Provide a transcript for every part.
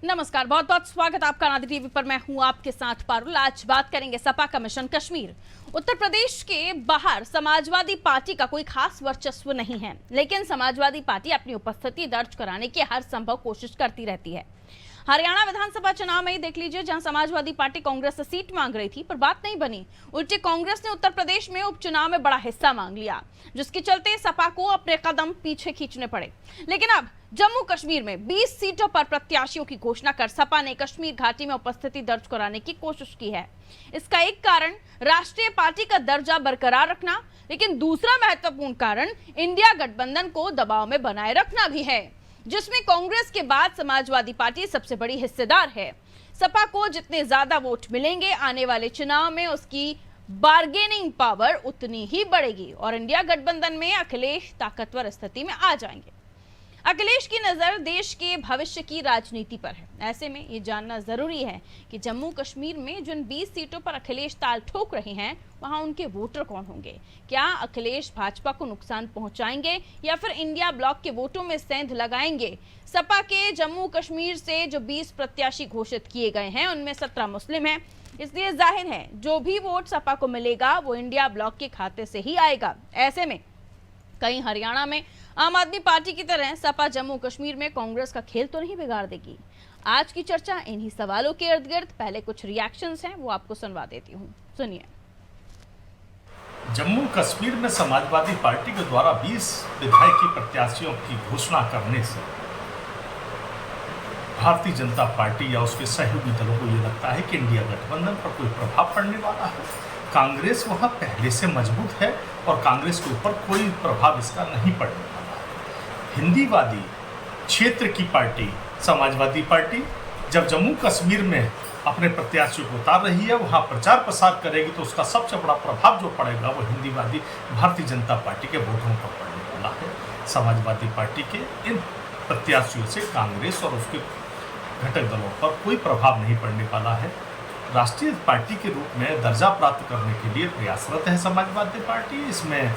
नमस्कार, बहुत बहुत स्वागत आपका नादी टीवी पर। मैं हूं आपके साथ पारुल। आज बात करेंगे सपा का मिशन कश्मीर। उत्तर प्रदेश के बाहर समाजवादी पार्टी का कोई खास वर्चस्व नहीं है, लेकिन समाजवादी पार्टी अपनी उपस्थिति दर्ज कराने की हर संभव कोशिश करती रहती है। हरियाणा विधानसभा चुनाव में ही देख लीजिए, जहां समाजवादी पार्टी कांग्रेस से सीट मांग रही थी पर बात नहीं बनी। उल्टे कांग्रेस ने उत्तर प्रदेश में उपचुनाव में बड़ा हिस्सा मांग लिया, जिसके चलते सपा को अपने कदम पीछे खींचने पड़े। लेकिन अब जम्मू कश्मीर में 20 सीटों पर प्रत्याशियों की घोषणा कर सपा ने कश्मीर घाटी में उपस्थिति दर्ज कराने की कोशिश की है। इसका एक कारण राष्ट्रीय पार्टी का दर्जा बरकरार रखना, लेकिन दूसरा महत्वपूर्ण कारण इंडिया गठबंधन को दबाव में बनाए रखना भी है, जिसमें कांग्रेस के बाद समाजवादी पार्टी सबसे बड़ी हिस्सेदार है। सपा को जितने ज्यादा वोट मिलेंगे आने वाले चुनाव में उसकी बार्गेनिंग पावर उतनी ही बढ़ेगी और इंडिया गठबंधन में अखिलेश ताकतवर स्थिति में आ जाएंगे। अखिलेश की नजर देश के भविष्य की राजनीति पर है। ऐसे में ये जानना जरूरी है कि जम्मू कश्मीर में जिन 20 सीटों पर अखिलेश ताल ठोक रहे हैं, वहां उनके वोटर कौन होंगे। क्या अखिलेश भाजपा को नुकसान पहुंचाएंगे या फिर इंडिया ब्लॉक के वोटों में सेंध लगाएंगे। सपा के जम्मू कश्मीर से जो 20 प्रत्याशी घोषित किए गए हैं, उनमें 17 मुस्लिम हैं, इसलिए जाहिर है जो भी वोट सपा को मिलेगा वो इंडिया ब्लॉक के खाते से ही आएगा। ऐसे में कहीं हरियाणा में आम आदमी पार्टी की तरह सपा जम्मू कश्मीर में कांग्रेस का खेल तो नहीं बिगाड़ देगी। आज की चर्चा इन्हीं सवालों के इर्द गिर्द। पहले कुछ रिएक्शंस हैं, वो आपको सुनवा देती हूँ, सुनिए। जम्मू कश्मीर में समाजवादी पार्टी के द्वारा 20 विधायकी प्रत्याशियों की घोषणा करने से भारतीय जनता पार्टी या उसके सहयोगी दलों को यह लगता है कि इंडिया गठबंधन पर कोई प्रभाव पड़ने वाला है। कांग्रेस वहां पहले से मजबूत है और कांग्रेस के ऊपर कोई प्रभाव इसका नहीं पड़ने वाला है। हिंदीवादी क्षेत्र की पार्टी समाजवादी पार्टी जब जम्मू कश्मीर में अपने प्रत्याशियों को उतार रही है, वहां प्रचार प्रसार करेगी, तो उसका सबसे बड़ा प्रभाव जो पड़ेगा वो हिंदीवादी भारतीय जनता पार्टी के वोटरों पर पड़ने वाला है। समाजवादी पार्टी के इन प्रत्याशियों से कांग्रेस और उसके घटक दलों पर कोई प्रभाव नहीं पड़ने वाला है। राष्ट्रीय पार्टी के रूप में दर्जा प्राप्त करने के लिए प्रयासरत है समाजवादी पार्टी, इसमें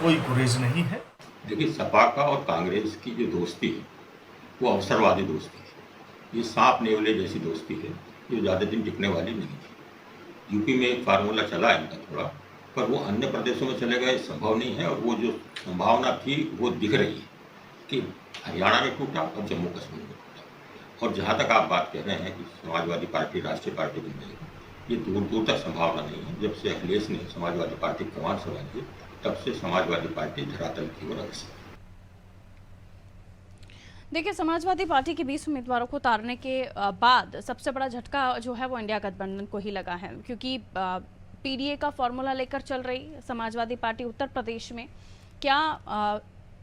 कोई गुरेज नहीं है। देखिए, सपा का और कांग्रेस की जो दोस्ती है वो अवसरवादी दोस्ती है। ये सांप नेवले जैसी दोस्ती है, ये ज़्यादा दिन टिकने वाली नहीं है। यूपी में एक फार्मूला चला इनका थोड़ा, पर वो अन्य प्रदेशों में चलेगा ये संभव नहीं है। और वो जो संभावना थी वो दिख रही है कि हरियाणा में टूटा और जम्मू कश्मीर में टूटा। और जहाँ तक आप बात कह रहे हैं कि समाजवादी पार्टी राष्ट्रीय पार्टी बन जाएगी, ये दूर दूर तक संभावना नहीं है। जब से अखिलेश ने समाजवादी पार्टी कमान संभाली तब से समाजवादी पार्टी धरातल की ओर अग्रसर। देखिए, समाजवादी पार्टी के 20 उम्मीदवारों को उतारने के बाद सबसे बड़ा झटका जो है वो इंडिया गठबंधन को ही लगा है, क्योंकि पीडीए का फॉर्मूला लेकर चल रही समाजवादी पार्टी उत्तर प्रदेश में क्या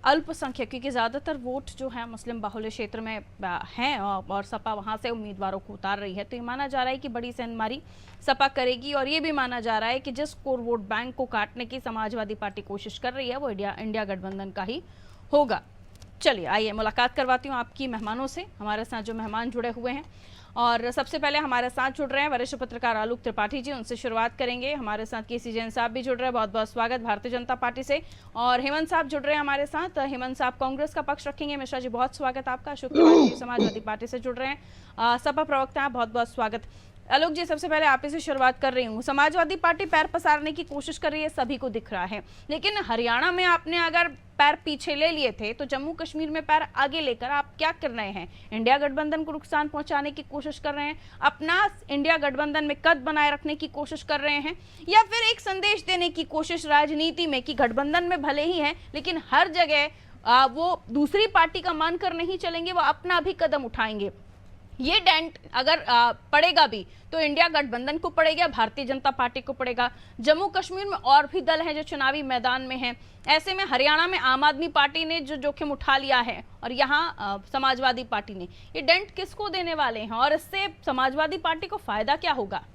अल्पसंख्यक, क्योंकि ज़्यादातर वोट जो है मुस्लिम बाहुल्य क्षेत्र में हैं और सपा वहाँ से उम्मीदवारों को उतार रही है, तो ये माना जा रहा है कि बड़ी सेंधमारी सपा करेगी। और ये भी माना जा रहा है कि जिस कोर वोट बैंक को काटने की समाजवादी पार्टी कोशिश कर रही है वो इंडिया गठबंधन का ही होगा। चलिए आइए मुलाकात करवाती हूँ आपकी मेहमानों से। हमारे साथ जो मेहमान जुड़े हुए हैं, और सबसे पहले हमारे साथ जुड़ रहे हैं वरिष्ठ पत्रकार आलोक त्रिपाठी जी, उनसे शुरुआत करेंगे। हमारे साथ केसी जैन साहब भी जुड़ रहे हैं, बहुत बहुत स्वागत भारतीय जनता पार्टी से। और हेमंत साहब जुड़ रहे हैं हमारे साथ। हेमंत साहब कांग्रेस का पक्ष रखेंगे। मिश्रा जी बहुत स्वागत आपका। अशोक तिवारी जी समाजवादी पार्टी से जुड़ रहे हैं, सपा प्रवक्ता हैं, बहुत बहुत स्वागत। आलोक जी, सबसे पहले आप ही से शुरुआत कर रही हूँ। समाजवादी पार्टी पैर पसारने की कोशिश कर रही है, सभी को दिख रहा है, लेकिन हरियाणा में आपने अगर पैर पीछे ले लिए थे तो जम्मू कश्मीर में पैर आगे लेकर आप क्या कर रहे हैं? इंडिया गठबंधन को नुकसान पहुंचाने की कोशिश कर रहे हैं, अपना इंडिया गठबंधन में कद बनाए रखने की कोशिश कर रहे हैं, या फिर एक संदेश देने की कोशिश राजनीति में कि गठबंधन में भले ही है लेकिन हर जगह वो दूसरी पार्टी का मानकर नहीं चलेंगे, वो अपना भी कदम उठाएंगे। ये डेंट अगर पड़ेगा भी तो इंडिया गठबंधन को पड़ेगा, भारतीय जनता पार्टी को पड़ेगा। जम्मू कश्मीर में और भी दल हैं जो चुनावी मैदान में हैं। ऐसे में हरियाणा में आम आदमी पार्टी ने जो जोखिम उठा लिया है और यहाँ समाजवादी पार्टी ने, ये डेंट किसको देने वाले हैं और इससे समाजवादी पार्टी को फायदा क्या होगा?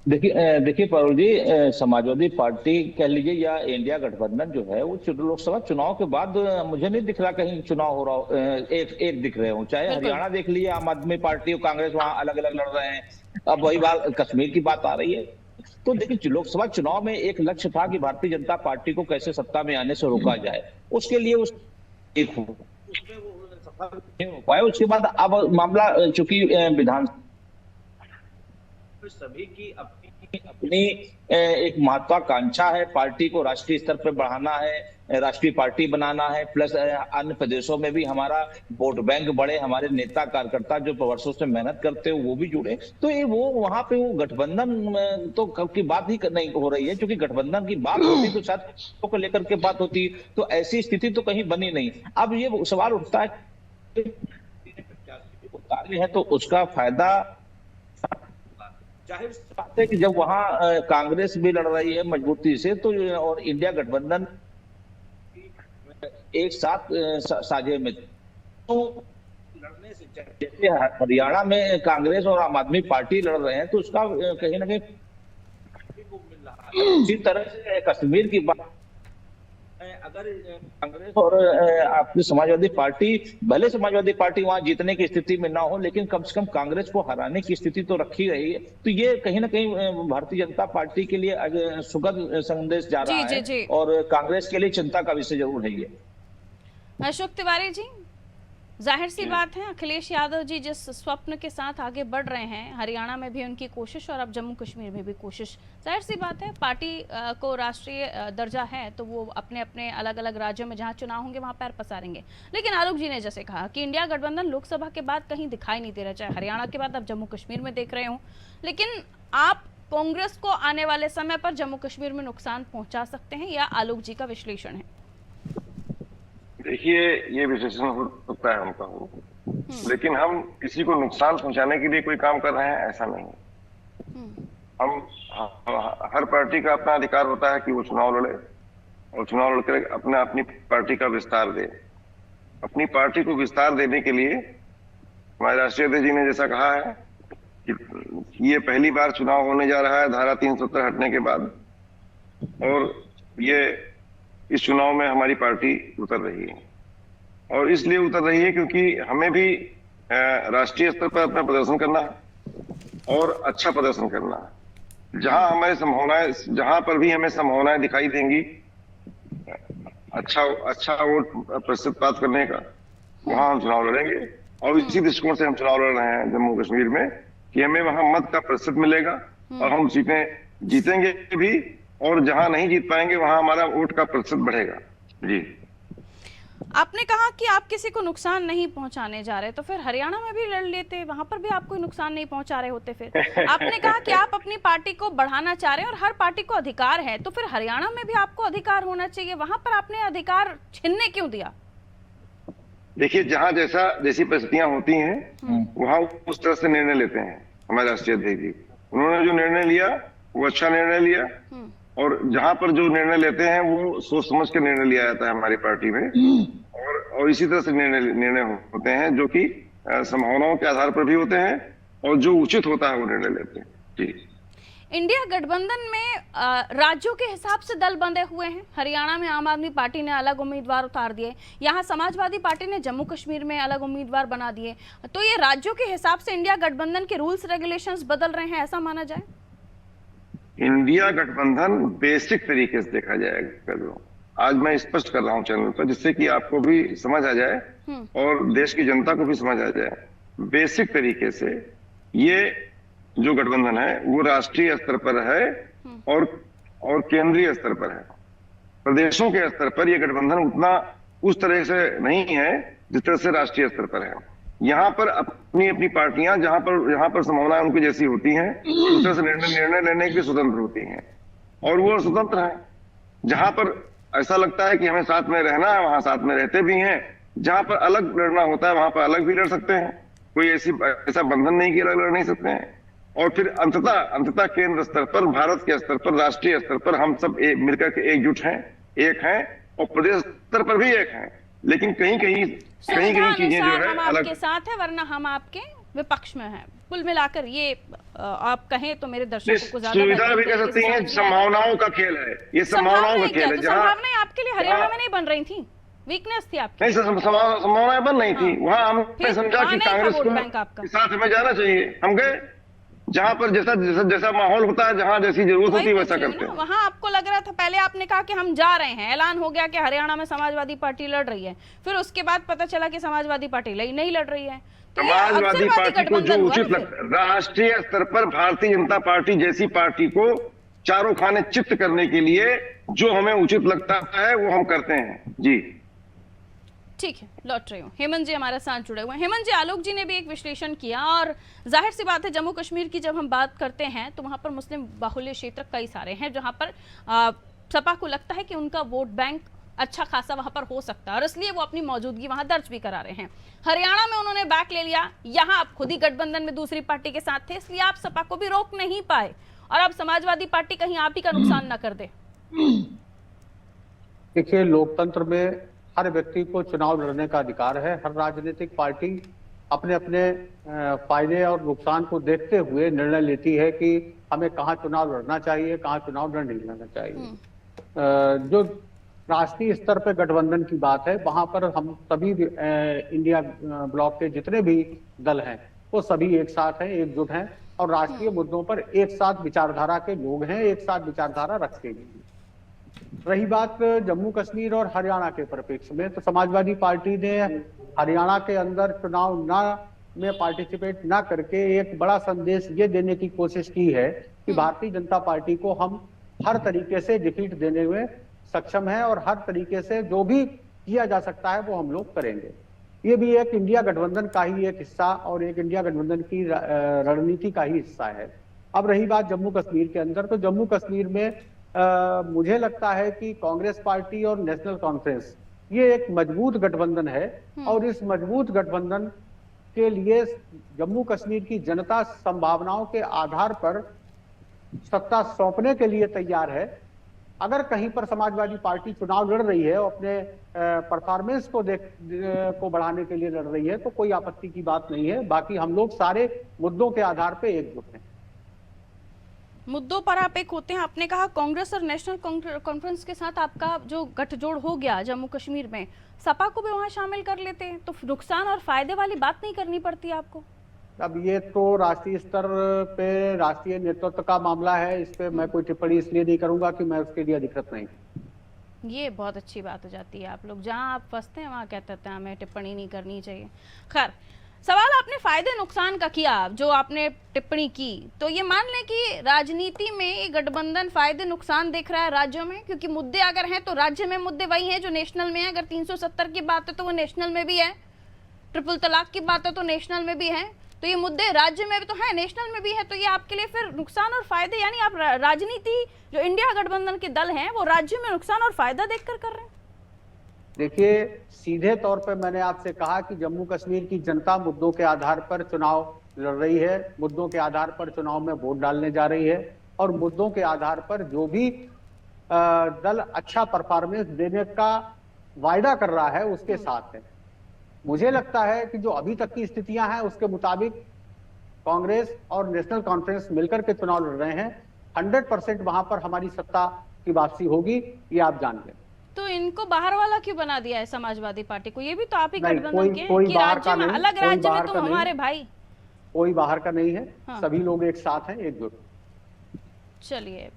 देखिए पारुल जी, समाजवादी पार्टी कह लीजिए या इंडिया गठबंधन जो है वो लोकसभा चुनाव के बाद मुझे नहीं दिख रहा कहीं चुनाव हो रहा हो, एक दिख रहे हो। चाहे हरियाणा देख लीजिए, आम आदमी पार्टी और कांग्रेस वहां अलग अलग लड़ रहे हैं। अब वही बात कश्मीर की बात आ रही है। तो देखिए, लोकसभा चुनाव में एक लक्ष्य था कि भारतीय जनता पार्टी को कैसे सत्ता में आने से रोका जाए, उसके लिए उस एक सफल नहीं हो पाए। उसके बाद अब मामला चूंकि विधान सभी की अपनी अपनी एक महत्वाकांक्षा है, पार्टी को राष्ट्रीय स्तर पर बढ़ाना है, राष्ट्रीय पार्टी बनाना है, प्लस अन्य प्रदेशों में भी हमारा वोट बैंक बढ़े, हमारे नेता कार्यकर्ता जो वर्षों से मेहनत करते हो वो भी जुड़े। तो ये वो वहां पे वो गठबंधन तो की बात ही नहीं हो रही है, क्योंकि गठबंधन की बात होती तो शायद को लेकर के बात होती, तो ऐसी स्थिति तो कहीं बनी नहीं। अब ये सवाल उठता है उतारे हैं तो उसका फायदा जाहिर सी बात है कि जब वहां कांग्रेस भी लड़ रही है मजबूती से, तो और इंडिया गठबंधन एक साथ साझे में, तो लड़ने से जैसे हरियाणा में कांग्रेस और आम आदमी पार्टी लड़ रहे हैं तो उसका कहीं ना कहीं को मिल रहा है। इसी तरह से कश्मीर की बात, अगर कांग्रेस और आपकी समाजवादी पार्टी, भले समाजवादी पार्टी वहां जीतने की स्थिति में ना हो, लेकिन कम से कम कांग्रेस को हराने की स्थिति तो रखी रही है, तो ये कहीं ना कहीं भारतीय जनता पार्टी के लिए सुखद संदेश जा रहा है और कांग्रेस के लिए चिंता का विषय जरूर है ये। अशोक तिवारी जी, जाहिर सी बात है अखिलेश यादव जी जिस स्वप्न के साथ आगे बढ़ रहे हैं, हरियाणा में भी उनकी कोशिश और अब जम्मू कश्मीर में भी कोशिश, जाहिर सी बात है पार्टी को राष्ट्रीय दर्जा है तो वो अपने अपने अलग अलग राज्यों में जहां चुनाव होंगे वहां पैर पसारेंगे। लेकिन आलोक जी ने जैसे कहा कि इंडिया गठबंधन लोकसभा के बाद कहीं दिखाई नहीं दे रहा, चाहे हरियाणा के बाद अब जम्मू कश्मीर में देख रहे हो, लेकिन आप कांग्रेस को आने वाले समय पर जम्मू कश्मीर में नुकसान पहुंचा सकते हैं, या आलोक जी का विश्लेषण है? देखिए, ये विश्लेषण हो सकता है उनका हो, लेकिन हम किसी को नुकसान पहुंचाने के लिए कोई काम कर रहे हैं ऐसा नहीं। हम हर पार्टी का अपना अधिकार होता है कि वो चुनाव लड़े और चुनाव लड़कर अपनी पार्टी का विस्तार दे। अपनी पार्टी को विस्तार देने के लिए हमारे राष्ट्रीय अध्यक्ष जी ने जैसा कहा है कि ये पहली बार चुनाव होने जा रहा है धारा 370 हटने के बाद, और ये इस चुनाव में हमारी पार्टी उतर रही है। और इसलिए उतर रही है क्योंकि हमें भी राष्ट्रीय स्तर पर अपना प्रदर्शन करना है और अच्छा प्रदर्शन करना है। जहां पर भी हमें संभावनाएं दिखाई देंगी अच्छा वोट प्रतिशत प्राप्त करने का, वहां हम चुनाव लड़ेंगे। और इसी दृष्टिकोण से हम चुनाव लड़ रहे हैं जम्मू कश्मीर में कि हमें वहां मत का प्रतिशत मिलेगा और हम सीटें जीतेंगे भी, और जहां नहीं जीत पाएंगे वहां हमारा वोट का प्रतिशत बढ़ेगा। जी, आपने कहा कि आप किसी को नुकसान नहीं पहुंचाने जा रहे, तो फिर हरियाणा में भी लड़ लेते, वहां पर भी आप कोई नुकसान नहीं पहुंचा रहे होते। फिर आपने कहा कि आप अपनी पार्टी को बढ़ाना चाह रहे हैं और हर पार्टी को अधिकार है, तो फिर हरियाणा में भी आपको अधिकार होना चाहिए, वहां पर आपने अधिकार छीनने क्यों दिया? देखिए, जहां जैसी परिस्थितियां होती हैं वहां उस तरह से निर्णय लेते हैं हमारे राष्ट्रीय अध्यक्ष जी। उन्होंने जो निर्णय लिया वो अच्छा निर्णय लिया, और जहां पर जो निर्णय लेते हैं वो सोच समझ के निर्णय लिया जाता है हमारी पार्टी में, और इसी तरह से निर्णय होते हैं जो कि संभावनाओं के आधार पर भी होते हैं, और जो उचित होता है वो निर्णय लेते हैं। जी, इंडिया गठबंधन में राज्यों के हिसाब से दल बंधे हुए हैं। हरियाणा में आम आदमी पार्टी ने अलग उम्मीदवार उतार दिए, यहाँ समाजवादी पार्टी ने जम्मू कश्मीर में अलग उम्मीदवार बना दिए, तो ये राज्यों के हिसाब से इंडिया गठबंधन के रूल्स रेगुलेशंस बदल रहे हैं, ऐसा माना जाए? इंडिया गठबंधन बेसिक तरीके से देखा जाएगा, जो आज मैं स्पष्ट कर रहा हूं चैनल पर, जिससे कि आपको भी समझ आ जाए और देश की जनता को भी समझ आ जाए। बेसिक तरीके से ये जो गठबंधन है वो राष्ट्रीय स्तर पर है और केंद्रीय स्तर पर है। प्रदेशों के स्तर पर यह गठबंधन उतना उस तरह से नहीं है जिस तरह से राष्ट्रीय स्तर पर है। यहाँ पर अपनी अपनी पार्टियां जहां पर संभावनाएं उनकी जैसी होती हैं, उस तरह से निर्णय लेने की स्वतंत्र होती हैं, और वो स्वतंत्र हैं। जहां पर ऐसा लगता है कि हमें साथ में रहना है वहां साथ में रहते भी हैं, जहां पर अलग लड़ना होता है वहां पर अलग भी लड़ सकते हैं, कोई ऐसा बंधन नहीं कि अलग लड़ नहीं सकते हैं। और फिर अंततः केंद्र स्तर पर, भारत के स्तर पर, राष्ट्रीय स्तर पर हम सब मिलकर के एकजुट हैं, एक हैं, और प्रदेश स्तर पर भी एक हैं। लेकिन कहीं चीजें जो है हम आपके साथ है, वरना हम आपके विपक्ष में हैं। कुल मिलाकर ये आप कहें तो मेरे दर्शकों को ज्यादा सुविधा भी कह सकती हैं, संभावनाओं का खेल है ये, संभावनाओं का खेल है। संभावनाएं आपके लिए हरियाणा में नहीं बन रही थी, वीकनेस थी आपकी? नहीं, संभावनाएं बन रही थी। वहां हमने समझा कि कांग्रेस के साथ हमें जाना चाहिए, हम गए। जहां पर जैसा जैसा जैसा माहौल होता है, जहां जैसी जरूरत होती है वैसा करते हैं। वहां आपको लग रहा था, पहले आपने कहा कि हम जा रहे हैं, ऐलान हो गया कि हरियाणा में समाजवादी पार्टी लड़ रही है, फिर उसके बाद पता चला कि समाजवादी पार्टी नहीं लड़ रही है। तो समाजवादी पार्टी को जो उचित लगता है, राष्ट्रीय स्तर पर भारतीय जनता पार्टी जैसी पार्टी को चारों खाने चित्त करने के लिए जो हमें उचित लगता है वो हम करते हैं। जी ठीक है, लौट रही हूँ। हेमंत जी हमारे साथ जुड़े हुए हैं। हेमंत जी, आलोक जी ने भी एक विश्लेषण किया और जाहिर सी बात है, जम्मू कश्मीर की जब हम बात करते हैं तो वहां पर मुस्लिम बाहुल्य क्षेत्र कई सारे हैं जहां पर सपा को लगता है कि उनका वोट बैंक अच्छा खासा वहां पर हो सकता है और इसलिए वो अपनी मौजूदगी वहां दर्ज भी करा रहे हैं। हरियाणा में उन्होंने बैक ले लिया, यहाँ आप खुद ही गठबंधन में दूसरी पार्टी के साथ थे, इसलिए आप सपा को भी रोक नहीं पाए और अब समाजवादी पार्टी कहीं आप ही का नुकसान न कर दे। देखिए, लोकतंत्र में हर व्यक्ति को चुनाव लड़ने का अधिकार है। हर राजनीतिक पार्टी अपने अपने फायदे और नुकसान को देखते हुए निर्णय लेती है कि हमें कहाँ चुनाव लड़ना चाहिए, कहाँ चुनाव नहीं लड़ना चाहिए। जो राष्ट्रीय स्तर पे गठबंधन की बात है, वहां पर हम सभी इंडिया ब्लॉक के जितने भी दल हैं वो सभी एक साथ हैं, एकजुट हैं और राष्ट्रीय मुद्दों पर एक साथ विचारधारा के लोग हैं, एक साथ विचारधारा रखते हैं। रही बात जम्मू कश्मीर और हरियाणा के परिप्रेक्ष्य में, तो समाजवादी पार्टी ने हरियाणा के अंदर चुनाव में पार्टिसिपेट ना करके एक बड़ा संदेश ये देने की कोशिश की है कि भारतीय जनता पार्टी को हम हर तरीके से डिफीट देने में सक्षम है और हर तरीके से जो भी किया जा सकता है वो हम लोग करेंगे। ये भी एक इंडिया गठबंधन का ही एक हिस्सा और एक इंडिया गठबंधन की रणनीति का ही हिस्सा है। अब रही बात जम्मू कश्मीर के अंदर, तो जम्मू कश्मीर में मुझे लगता है कि कांग्रेस पार्टी और नेशनल कॉन्फ्रेंस ये एक मजबूत गठबंधन है और इस मजबूत गठबंधन के लिए जम्मू कश्मीर की जनता संभावनाओं के आधार पर सत्ता सौंपने के लिए तैयार है। अगर कहीं पर समाजवादी पार्टी चुनाव लड़ रही है और अपने परफॉर्मेंस को बढ़ाने के लिए लड़ रही है तो कोई आपत्ति की बात नहीं है। बाकी हम लोग सारे मुद्दों के आधार पर एकजुट हैं। मुद्दों पर आप एक होते हैं। आपने कहा कांग्रेस और नेशनल कॉन्फ्रेंस के साथ आपका जो गठजोड़ हो गया जम्मू कश्मीर में, सपा को भी वहां शामिल कर लेते हैं तो नुकसान और फायदे वाली बात नहीं करनी पड़ती आपको। अब ये तो राष्ट्रीय स्तर पे राष्ट्रीय नेतृत्व का मामला है, इस पे मैं कोई टिप्पणी इसलिए नहीं करूंगा कि मैं उसके लिए अधिकृत नहीं। ये बहुत अच्छी बात हो जाती है, आप लोग जहां आप फंसते हैं वहां कहते हैं हमें टिप्पणी नहीं करनी चाहिए। खैर, सवाल आपने फायदे नुकसान का किया, जो आपने टिप्पणी की, तो ये मान लें कि राजनीति में ये गठबंधन फायदे नुकसान देख रहा है राज्यों में, क्योंकि मुद्दे अगर हैं तो राज्य में मुद्दे वही हैं जो नेशनल में है। अगर 370 की बात है तो वो नेशनल में भी है, ट्रिपल तलाक की बात है तो नेशनल में भी है, तो ये मुद्दे राज्य में भी तो है, नेशनल में भी है। तो ये आपके लिए फिर नुकसान और फायदे, यानी आप राजनीति जो इंडिया गठबंधन के दल हैं वो राज्य में नुकसान और फायदा देखकर कर रहे हैं। देखिए, सीधे तौर पे मैंने आपसे कहा कि जम्मू कश्मीर की जनता मुद्दों के आधार पर चुनाव लड़ रही है, मुद्दों के आधार पर चुनाव में वोट डालने जा रही है और मुद्दों के आधार पर जो भी दल अच्छा परफॉर्मेंस देने का वायदा कर रहा है उसके साथ है। मुझे लगता है कि जो अभी तक की स्थितियां हैं उसके मुताबिक कांग्रेस और नेशनल कॉन्फ्रेंस मिलकर के चुनाव लड़ रहे हैं। 100% वहां पर हमारी सत्ता की वापसी होगी, ये आप जान लें। तो इनको बाहर वाला क्यों बना दिया है समाजवादी पार्टी को? ये भी तो आप ही गठबंधन के कोई कि बाहर राज्य का में नहीं, अलग कोई राज्य में बाहर तो का नहीं, हमारे भाई, कोई बाहर का नहीं है। हाँ। सभी लोग एक साथ हैं, एकजुट। चलिए,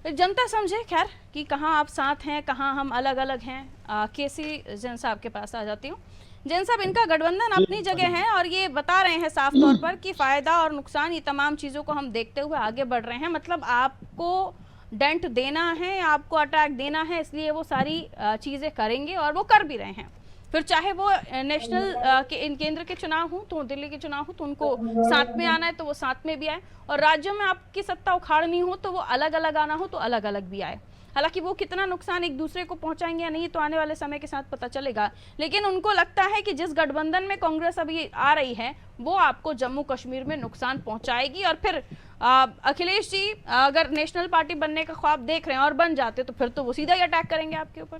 जनता समझे खैर कि कहाँ आप साथ हैं, कहाँ हम अलग अलग हैं। केसी जैन साहब के पास आ जाती हूँ। जैन साहब, इनका गठबंधन अपनी जगह है और ये बता रहे हैं साफ तौर पर कि फायदा और नुकसान ये तमाम चीजों को हम देखते हुए आगे बढ़ रहे हैं। मतलब आपको डेंट देना है, आपको अटैक देना है, इसलिए वो सारी चीजें करेंगे और वो कर भी रहे हैं। फिर चाहे वो नेशनल केंद्र के चुनाव हो तो दिल्ली के चुनाव हो तो उनको साथ में आना है तो वो साथ में भी आए, और राज्यों में आपकी सत्ता उखाड़नी हो तो वो अलग अलग आना हो तो अलग अलग भी आए। हालांकि वो कितना नुकसान एक दूसरे को पहुंचाएंगे या नहीं तो आने वाले समय के साथ पता चलेगा, लेकिन उनको लगता है कि जिस गठबंधन में कांग्रेस अभी आ रही है वो आपको जम्मू कश्मीर में नुकसान पहुंचाएगी। और फिर अखिलेश जी अगर नेशनल पार्टी बनने का ख्वाब देख रहे हैं और बन जाते तो फिर तो वो सीधा ही अटैक करेंगे आपके ऊपर।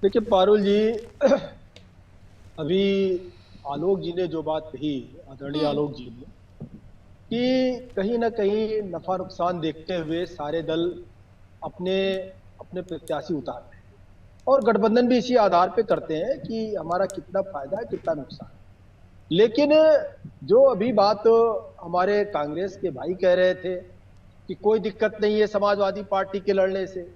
देखिए पारुल जी, अभी आलोक जी ने जो बात कही, आदरणीय आलोक जी ने, कि कहीं ना कहीं नफा नुकसान देखते हुए सारे दल अपने अपने प्रत्याशी उतारते हैं और गठबंधन भी इसी आधार पे करते हैं कि हमारा कितना फायदा है कितना नुकसान है। लेकिन जो अभी बात हमारे कांग्रेस के भाई कह रहे थे कि कोई दिक्कत नहीं है समाजवादी पार्टी के लड़ने से,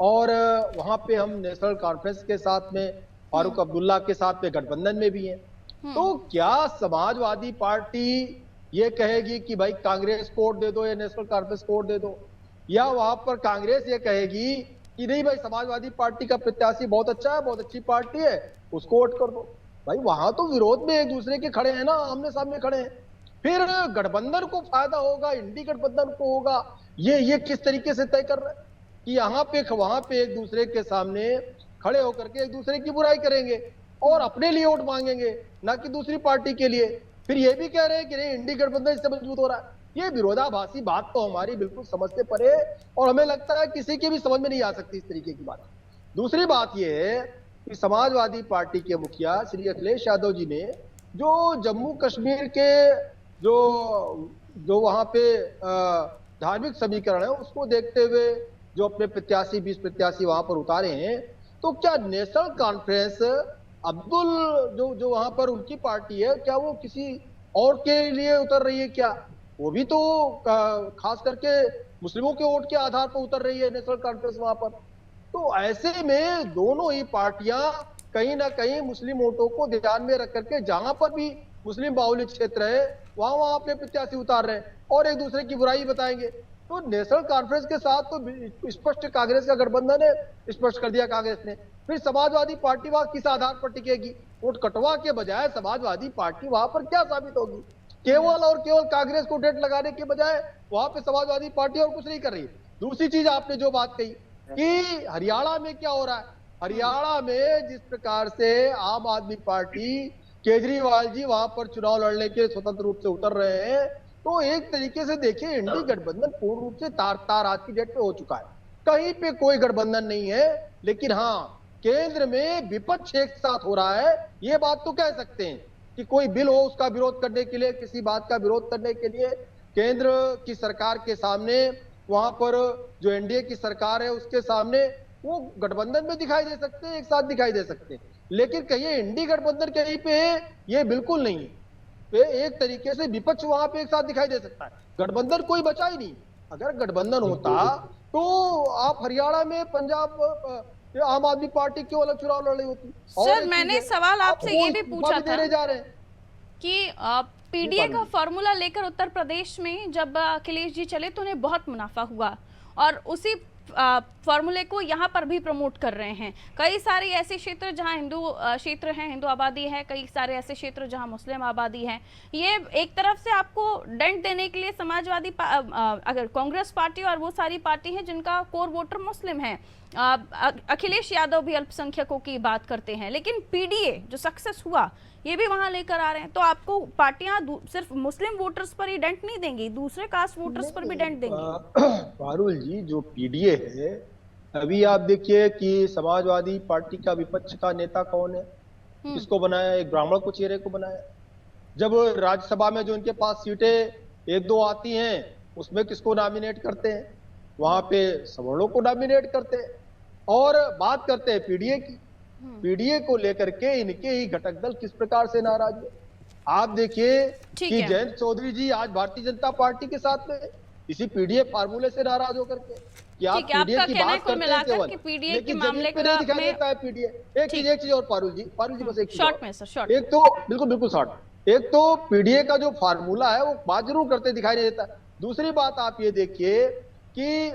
और वहां पे हम नेशनल कॉन्फ्रेंस के साथ में फारूक अब्दुल्ला के साथ में गठबंधन में भी हैं, तो क्या समाजवादी पार्टी ये कहेगी कि भाई कांग्रेस को वोट दे दो या नेशनल कॉन्फ्रेंस को वोट दे दो, या वहां पर कांग्रेस ये कहेगी कि नहीं भाई समाजवादी पार्टी का प्रत्याशी बहुत अच्छा है, बहुत अच्छी पार्टी है, उसको वोट कर दो? भाई वहां तो विरोध में एक दूसरे के खड़े हैं ना, आमने सामने खड़े हैं। फिर गठबंधन को फायदा होगा, इंडी गठबंधन को होगा, ये किस तरीके से तय कर रहे हैं कि यहाँ पे वहां पे एक दूसरे के सामने खड़े होकर के एक दूसरे की बुराई करेंगे और अपने लिए वोट मांगेंगे, ना कि दूसरी पार्टी के लिए। फिर ये भी कह रहे हैं कि नहीं इंडी गठबंधन इससे मजबूत हो रहा है। ये विरोधाभासी बात तो हमारी बिल्कुल समझ से परे, और हमें लगता है किसी के भी समझ में नहीं आ सकती इस तरीके की बात। दूसरी बात यह है कि समाजवादी पार्टी के मुखिया श्री अखिलेश यादव जी ने जो जम्मू कश्मीर के जो वहां पे धार्मिक समीकरण है उसको देखते हुए जो अपने 20 प्रत्याशी वहां पर उतारे हैं, तो क्या नेशनल कॉन्फ्रेंस अब्दुल जो वहां पर उनकी पार्टी है, क्या वो किसी और के लिए उतर रही है? क्या वो भी तो खास करके मुस्लिमों के वोट के आधार पर उतर रही है नेशनल कॉन्फ्रेंस वहां पर? तो ऐसे में दोनों ही पार्टियां कहीं ना कहीं मुस्लिम वोटों को ध्यान में रख करके जहां पर भी मुस्लिम बाहुल्य क्षेत्र है वहां अपने प्रत्याशी उतार रहे हैं और एक दूसरे की बुराई बताएंगे। तो नेशनल कॉन्फ्रेंस के साथ तो स्पष्ट कांग्रेस का गठबंधन है, स्पष्ट कर दिया कांग्रेस ने। फिर समाजवादी पार्टी वहां किस आधार पर टिकेगी? वोट कटवा के बजाय समाजवादी पार्टी वहां पर क्या साबित होगी? केवल और केवल कांग्रेस को डेट लगाने के बजाय वहां पे समाजवादी पार्टी और कुछ नहीं कर रही। दूसरी चीज आपने जो बात कही कि हरियाणा में क्या हो रहा है, हरियाणा में जिस प्रकार से आम आदमी पार्टी केजरीवाल जी वहां पर चुनाव लड़ने के स्वतंत्र रूप से उतर रहे हैं, तो एक तरीके से देखिए इंडी गठबंधन पूर्ण रूप से तार आज की डेट पे हो चुका है। कहीं पे कोई गठबंधन नहीं है, लेकिन हाँ केंद्र में विपक्ष एक साथ हो रहा है, ये बात तो कह सकते हैं कि कोई बिल हो उसका विरोध करने के लिए, किसी बात का विरोध करने के लिए केंद्र की सरकार के सामने, वहां पर जो एनडीए की सरकार है उसके सामने वो गठबंधन में दिखाई दे सकते हैं, एक साथ दिखाई दे सकते हैं। लेकिन कहिए इंडी गठबंधन कहीं पे है, ये बिल्कुल नहीं है। एक तरीके से विपक्ष वहां पे एक साथ दिखाई दे सकता है, गठबंधन कोई बचा ही नहीं। अगर गठबंधन होता तो आप हरियाणा में पंजाब आम आदमी पार्टी क्यों अलग चुनाव लड़ रही होती? सर मैंने सवाल आपसे ये भी पूछा था जा रहे हैं कि पीडीए का फॉर्मूला लेकर उत्तर प्रदेश में जब अखिलेश जी चले तो उन्हें बहुत मुनाफा हुआ, और उसी फॉर्मूले को यहाँ पर भी प्रमोट कर रहे हैं। कई सारे ऐसे क्षेत्र जहाँ हिंदू क्षेत्र हैं, हिंदू आबादी है, कई सारे ऐसे क्षेत्र जहाँ मुस्लिम आबादी है। ये एक तरफ से आपको डेंट देने के लिए समाजवादी अगर कांग्रेस पार्टी और वो सारी पार्टी है जिनका कोर वोटर मुस्लिम है, अखिलेश यादव भी अल्पसंख्यकों की बात करते हैं, लेकिन पीडीए जो सक्सेस हुआ ये भी वहां लेकर आ रहे हैं। तो आपको पार्टियां सिर्फ मुस्लिम वोटर्स पर ही डेंट नहीं देंगी, दूसरे कास्ट वोटर्स पर भी डेंट देंगी। पारुल जी, जो पीडीए है, अभी आप देखिए कि समाजवादी पार्टी का विपक्ष का नेता कौन है, किसको बनाया? एक ब्राह्मण को चेहरे को बनाया। जब राज्यसभा में जो इनके पास सीटें एक दो आती हैं उसमें किसको नॉमिनेट करते हैं? वहां पे सवर्णों को नॉमिनेट करते हैं। और बात करते हैं पीडीए की, पीडीए को लेकर के इनके ही घटक दल किस प्रकार से नाराज है। आप देखिए कि जयंत चौधरी जी आज भारतीय जनता पार्टी के साथ में इसी पीडीए फार्मूले से नाराज होकर के कि आप पीडीए की बात करते हैं केवल, लेकिन जमीन पे नहीं दिखाई देता है पीडीए। एक चीज और पारुल जी बस एक शॉर्ट में सर, एक तो बिल्कुल शॉर्ट, एक तो पीडीए का जो फार्मूला है वो बात जरूर करते दिखाई नहीं देता। दूसरी बात आप ये देखिए कि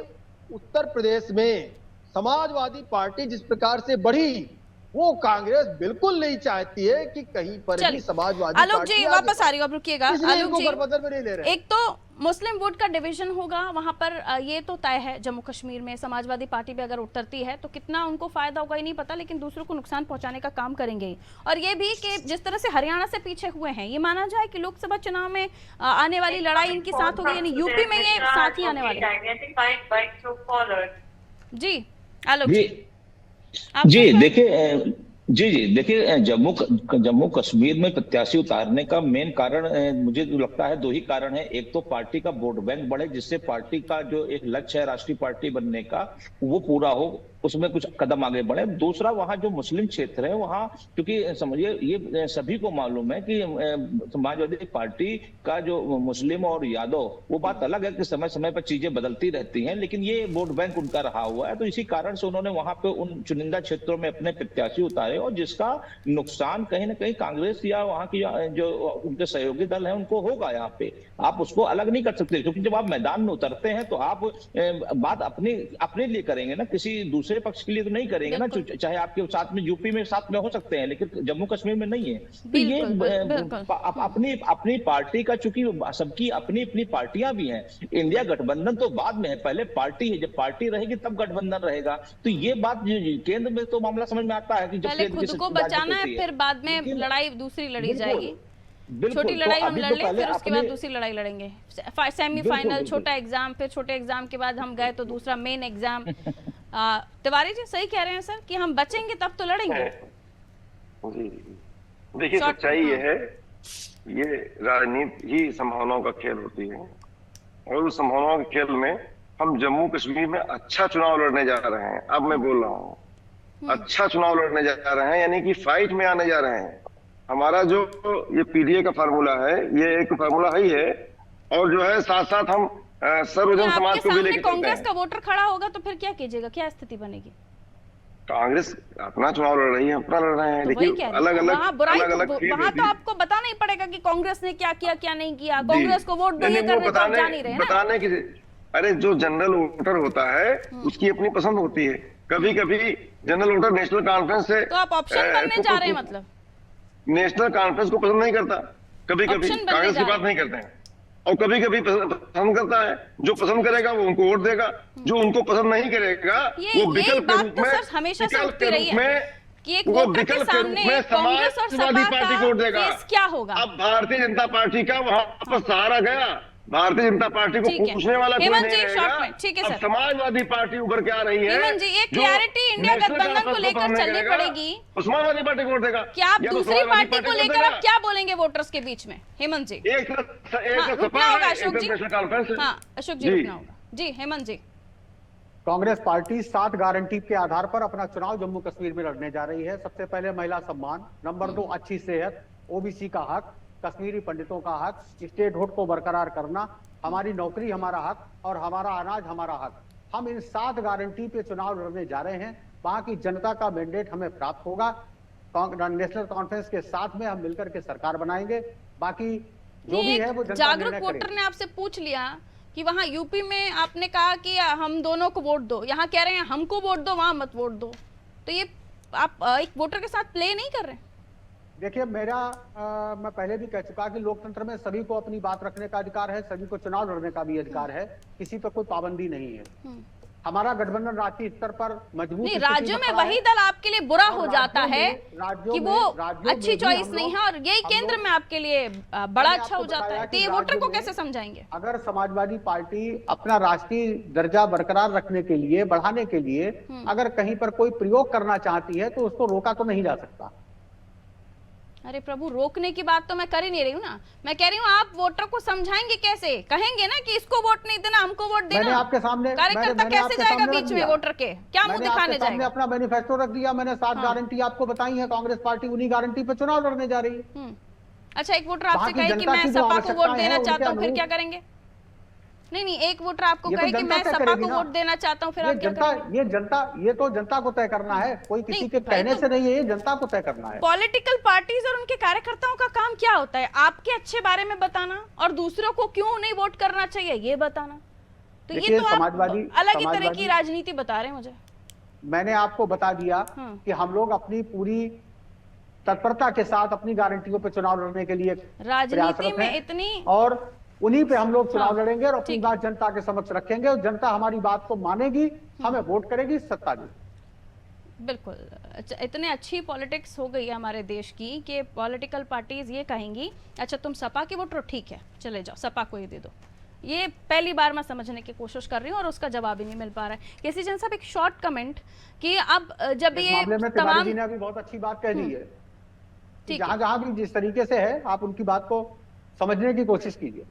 उत्तर प्रदेश में समाजवादी पार्टी जिस प्रकार से बढ़ी, वो कांग्रेस बिल्कुल नहीं चाहती है कि कहीं पर भी समाजवादी आलोक जी वापस आ रही हो, आप रुकिएगा। आलोक जी, में नहीं ले रहे। एक तो मुस्लिम वोट का डिवीजन होगा वहां पर, ये तो तय है। जम्मू कश्मीर में समाजवादी पार्टी भी अगर उतरती है तो कितना उनको फायदा होगा ये नहीं पता, लेकिन दूसरों को नुकसान पहुंचाने का काम करेंगे। और ये भी कि जिस तरह से हरियाणा से पीछे हुए हैं, ये माना जाए कि लोकसभा चुनाव में आने वाली लड़ाई इनके साथ होगी, यानी यूपी में ये साथ ही आने वाले। जी आलोक जी देखिए जम्मू कश्मीर में प्रत्याशी उतारने का मेन कारण मुझे जो लगता है दो ही कारण है। एक तो पार्टी का वोट बैंक बढ़े, जिससे पार्टी का जो एक लक्ष्य है राष्ट्रीय पार्टी बनने का वो पूरा हो, उसमें कुछ कदम आगे बढ़े। दूसरा, वहाँ जो मुस्लिम क्षेत्र है वहाँ, क्योंकि समझिए ये सभी को मालूम है कि समाजवादी पार्टी का जो मुस्लिम और यादव, वो बात अलग है कि समय समय पर चीजें बदलती रहती हैं, लेकिन ये वोट बैंक उनका रहा हुआ है। तो इसी कारण से उन्होंने वहां पे उन चुनिंदा क्षेत्रों में अपने प्रत्याशी उतारे, और जिसका नुकसान कहीं ना कहीं कांग्रेस या वहां की जो उनके सहयोगी दल है उनको होगा। यहाँ पे आप उसको अलग नहीं कर सकते, क्योंकि जब आप मैदान में उतरते हैं तो आप बात अपने लिए करेंगे ना, किसी दूसरे पक्ष के लिए तो नहीं करेंगे ना। चाहे आपके साथ में यूपी में साथ में हो सकते हैं, लेकिन जम्मू कश्मीर में नहीं है। तो ये अपनी पार्टी का, चूंकि सबकी अपनी अपनी पार्टियां भी हैं, इंडिया गठबंधन तो बाद में है, पहले पार्टी है, जब पार्टी रहेगी तब गठबंधन रहेगा। तो ये बात केंद्र में तो मामला समझ में आता है कि पहले खुद को बचाना है, फिर बाद में लड़ाई दूसरी लड़ी जाएगी। छोटी लड़ाई हम लड़ लें, फिर उसके बाद दूसरी लड़ाई लड़ेंगे। सेमीफाइनल, छोटा एग्जाम, फिर छोटे एग्जाम के बाद हम गए तो दूसरा मेन एग्जाम। तिवारी जी सही कह रहे हैं सर कि हम बचेंगे तब तो लड़ेंगे। जी देखिए, सच्चाई ये है, ये राजनीति ही संभावनाओं का खेल होती है, और उस संभावनाओं के खेल में हम जम्मू कश्मीर में अच्छा चुनाव लड़ने जा रहे हैं। अब मैं बोल रहा हूँ, अच्छा चुनाव लड़ने जा रहे हैं, यानी कि फाइट में आने जा रहे हैं। हमारा जो ये पीडीए का फार्मूला है, ये एक फार्मूला ही है, और जो है साथ साथ हम सर्वजन समाज को भी लेकर कांग्रेस का वोटर खड़ा होगा तो फिर क्या कीजिएगा, क्या स्थिति बनेगी? कांग्रेस अपना चुनाव लड़ रही है, अपना लड़ रहे हैं, लेकिन अलग अलग वहाँ तो आपको बताना ही पड़ेगा कि कांग्रेस ने क्या किया क्या नहीं किया। कांग्रेस को वोट दो ये करने तो आप जान ही रहे हैं ना। बताने की, अरे जो जनरल वोटर होता है उसकी अपनी पसंद होती है। कभी कभी जनरल वोटर नेशनल कॉन्फ्रेंस से, तो आप ऑप्शन बनने जा रहे हैं, मतलब नेशनल कॉन्फ्रेंस को पसंद नहीं करता, कभी कभी कांग्रेस की बात नहीं करते हैं, और कभी कभी पसंद करता है। जो पसंद करेगा वो उनको वोट देगा, जो उनको पसंद नहीं करेगा वो विकल्प के रूप में, हमेशा से होती रही है कि एक वो वोटर के सामने कांग्रेस और समाजवादी पार्टी को वोट देगा। क्या होगा? अब भारतीय जनता पार्टी का वहां पर सहारा गया, भारतीय जनता पार्टी को पूछने वाला कोई नहीं रहेगा। ठीक है अब सर, समाजवादी पार्टी उभर के आ रही है। हेमंत जी, एक क्लैरिटी इंडिया गठबंधन को लेकर चलनी पड़ेगी। समाजवादी पार्टी को वोट देगा। क्या आप दूसरी पार्टी को लेकर आप क्या बोलेंगे वोटर्स के बीच में? हेमंत जी, रुकना होगा अशोक जी। हाँ अशोक जी, रुकना होगा जी। हेमंत जी, कांग्रेस पार्टी 7 गारंटी के आधार पर अपना चुनाव जम्मू कश्मीर में लड़ने जा रही है। सबसे पहले महिला सम्मान, नंबर 2 अच्छी सेहत, ओबीसी का हक, कश्मीरी पंडितों का हक, स्टेट हुड को बरकरार करना, हमारी नौकरी हमारा हक, और हमारा अनाज हमारा हक। हम इन 7 गारंटी पे चुनाव लड़ने जा रहे हैं। वहां की जनता का मैंडेट हमें प्राप्त होगा। नेशनल कॉन्फ्रेंस के साथ में हम मिलकर के सरकार बनाएंगे। बाकी जो भी है वो जनता जागरूक वोटर ने आपसे पूछ लिया कि वहां यूपी में आपने कहा कि हम दोनों को वोट दो, यहाँ कह रहे हैं हमको वोट दो, वहां मत वोट दो। तो ये आप एक वोटर के साथ प्ले नहीं कर रहे? देखिए, मैं पहले भी कह चुका कि लोकतंत्र में सभी को अपनी बात रखने का अधिकार है, सभी को चुनाव लड़ने का भी अधिकार है, किसी पर कोई पाबंदी नहीं है। हमारा गठबंधन राष्ट्रीय स्तर पर मजबूत नहीं, राज्यों में वही दल आपके लिए बुरा हो जाता है कि वो अच्छी चॉइस नहीं है, और यही केंद्र में आपके लिए बड़ा अच्छा हो जाता है। तो ये वोटर को कैसे समझाएंगे? अगर समाजवादी पार्टी अपना राष्ट्रीय दर्जा बरकरार रखने के लिए, बढ़ाने के लिए अगर कहीं पर कोई प्रयोग करना चाहती है तो उसको रोका तो नहीं जा सकता। अरे प्रभु, रोकने की बात तो मैं कर ही नहीं रही हूँ ना। मैं कह रही हूँ आप वोटर को समझाएंगे कैसे? कहेंगे ना कि इसको वोट नहीं देना, हमको वोट देना। मैंने आपके सामने, कार्यकर्ता कैसे जाएगा बीच में वोटर के? क्या मुंह दिखाने जाएगा? मैंने अपना मैनिफेस्टो रख दिया, मैंने 7 गारंटी आपको बताई है। कांग्रेस पार्टी उन्हीं गारंटी पे चुनाव लड़ने जा रही है। अच्छा, एक वोटर आपसे कहे कि मैं सपा को वोट देना चाहता हूँ, फिर क्या करेंगे? नहीं, एक वोटर आपको कहे कि मैं सपा को वोट देना चाहता हूँ, फिर आप क्या करेंगे? ये तो जनता को तय करना है, कोई किसी के कहने से नहीं है, ये जनता को तय करना है। पॉलिटिकल पार्टीज और उनके कार्यकर्ताओं का काम क्या होता है? आपके अच्छे बारे में बताना और दूसरों को क्यों नहीं वोट करना चाहिए ये बताना। तो ये तो आप अलग ही तरह की राजनीति बता रहे हैं मुझे। मैंने आपको बता दिया कि हम लोग अपनी पूरी तत्परता के साथ अपनी गारंटियों पे चुनाव लड़ने के लिए राजनीति में इतनी, और उन्हीं पे हम लोग चुनाव लड़ेंगे और अपनी बात जनता के समक्ष रखेंगे, और जनता हमारी बात को मानेगी, हमें वोट करेगी, सत्ता दी। बिल्कुल। इतने अच्छी पॉलिटिक्स हो गई है हमारे देश की कि पॉलिटिकल पार्टीज ये कहेंगी अच्छा तुम सपा के वोटर, ठीक है चले जाओ सपा को ही दे दो। ये पहली बार मैं समझने की कोशिश कर रही हूँ और उसका जवाब ही नहीं मिल पा रहा है। केसी जैन साहब, एक शॉर्ट कमेंट कि अब जब ये तमाम जी ने अभी बहुत अच्छी बात कह दी है, जहां भी जिस तरीके से है आप उनकी बात को समझने की कोशिश कीजिए।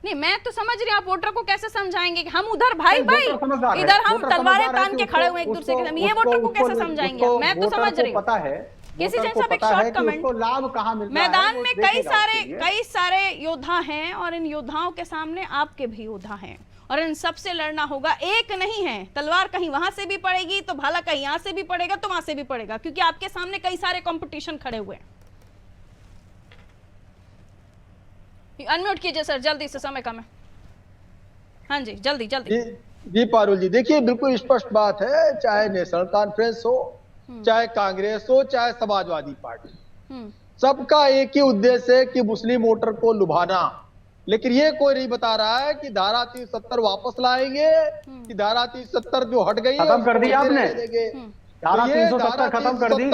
नहीं, मैं तो समझ रही हूँ, आप वोटर को कैसे समझाएंगे कि हम उधर भाई भाई समझदार है, इधर हम वोटर तलवारें समझदार है तान कि के खड़े हुए एक दूसरे के सामने, ये वोटर को कैसे समझाएंगे? मैं तो समझ रही हूँ। पता है, किसी वोटर जैसा को एक पता है शॉर्ट कि कमेंट, उसको लाभ कहाँ मिलता है, मैदान वो में देखेगा उसके लिए। कई सारे योद्धा हैं और इन योद्धाओं के सामने आपके भी योद्धा हैं और इन सबसे लड़ना होगा। एक नहीं है, तलवार कहीं वहां से भी पड़ेगी तो भाला कहीं यहां से भी पड़ेगा तो वहां से भी पड़ेगा, क्योंकि आपके सामने कई सारे कंपटीशन खड़े हुए हैं। अनम्यूट कीजिए सर, जल्दी से, समय कम है। हाँ जी, जल्दी जल्दी। जी पारुल जी, देखिए बिल्कुल स्पष्ट बात है, चाहे नेशनल कॉन्फ्रेंस हो, चाहे कांग्रेस हो, चाहे समाजवादी पार्टी, सबका एक ही उद्देश्य है कि मुस्लिम वोटर को लुभाना। लेकिन ये कोई नहीं बता रहा है कि धारा 370 वापस लाएंगे कि धारा 370 जो हट गई है खत्म कर दी आपने, धारा 370 खत्म कर दी।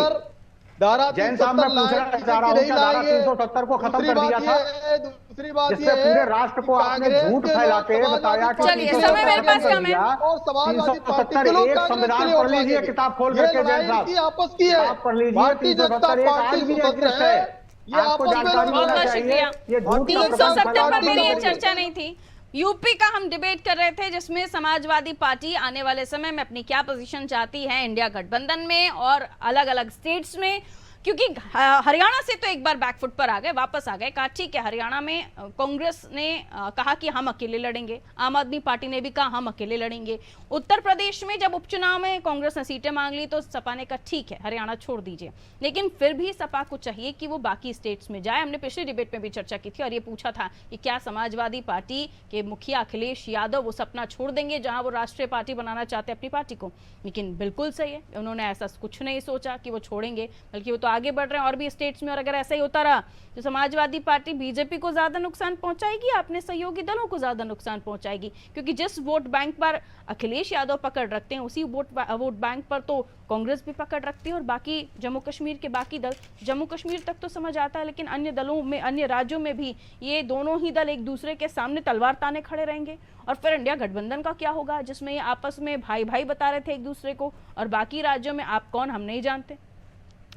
धारा जैन साहब मैं पूछना चाह रहा हूँ कि धारा 370 को खत्म कर दिया था, दूसरी बात जिससे पूरे राष्ट्र को आपने झूठ फैला के बताया कि चलिए, समय मेरे पास कम है। और समाजवादी पार्टी के लोग संविधान पढ़ लीजिए, किताब खोल करके जैन साहब आपस की है, पढ़ लीजिए। भारतीय जनता पार्टी स्वतंत्र है, ये आपको आपस में जानकारी बहुत होना बहुत चाहिए। शुक्रिया। ये झूठ का 370 पर मेरी ये प्रचार चर्चा नहीं थी, यूपी का हम डिबेट कर रहे थे, जिसमें समाजवादी पार्टी आने वाले समय में अपनी क्या पोजीशन चाहती है इंडिया गठबंधन में और अलग अलग स्टेट्स में, क्योंकि हरियाणा से तो एक बार बैकफुट पर आ गए, वापस आ गए। कहा ठीक है, हरियाणा में कांग्रेस ने कहा कि हम अकेले लड़ेंगे, आम आदमी पार्टी ने भी कहा हम अकेले लड़ेंगे। उत्तर प्रदेश में जब उपचुनाव में कांग्रेस ने सीटें मांग ली तो सपा ने कहा ठीक है, हरियाणा छोड़ दीजिए, लेकिन फिर भी सपा को चाहिए कि वो बाकी स्टेट्स में जाए। हमने पिछले डिबेट में भी चर्चा की थी और ये पूछा था कि क्या समाजवादी पार्टी के मुखिया अखिलेश यादव वो सपना छोड़ देंगे जहां वो राष्ट्रीय पार्टी बनाना चाहते हैं अपनी पार्टी को? लेकिन बिल्कुल सही है, उन्होंने ऐसा कुछ नहीं सोचा कि वो छोड़ेंगे, बल्कि वो तो आगे बढ़ रहे हैं और भी स्टेट्स में। और अगर ऐसा ही होता रहा तो समाजवादी पार्टी बीजेपी को ज्यादा नुकसान पहुंचाएगी, अपने सहयोगी दलों को ज्यादा नुकसान पहुंचाएगी, क्योंकि जिस वोट बैंक पर अखिलेश यादव पकड़ रखते हैं उसी वोट बैंक पर तो कांग्रेस भी पकड़ रखती है और बाकी जम्मू कश्मीर के बाकी दल, जम्मू कश्मीर तक तो समझ आता है, लेकिन अन्य दलों में, अन्य राज्यों में भी ये दोनों ही दल एक दूसरे के सामने तलवार ताने खड़े रहेंगे। और फिर इंडिया गठबंधन का क्या होगा, जिसमें ये आपस में भाई भाई बता रहे थे एक दूसरे को और बाकी राज्यों में आप कौन हम नहीं जानते।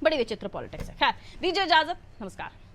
बड़ी विचित्र पॉलिटिक्स है। खैर, दीजिए इजाजत, नमस्कार।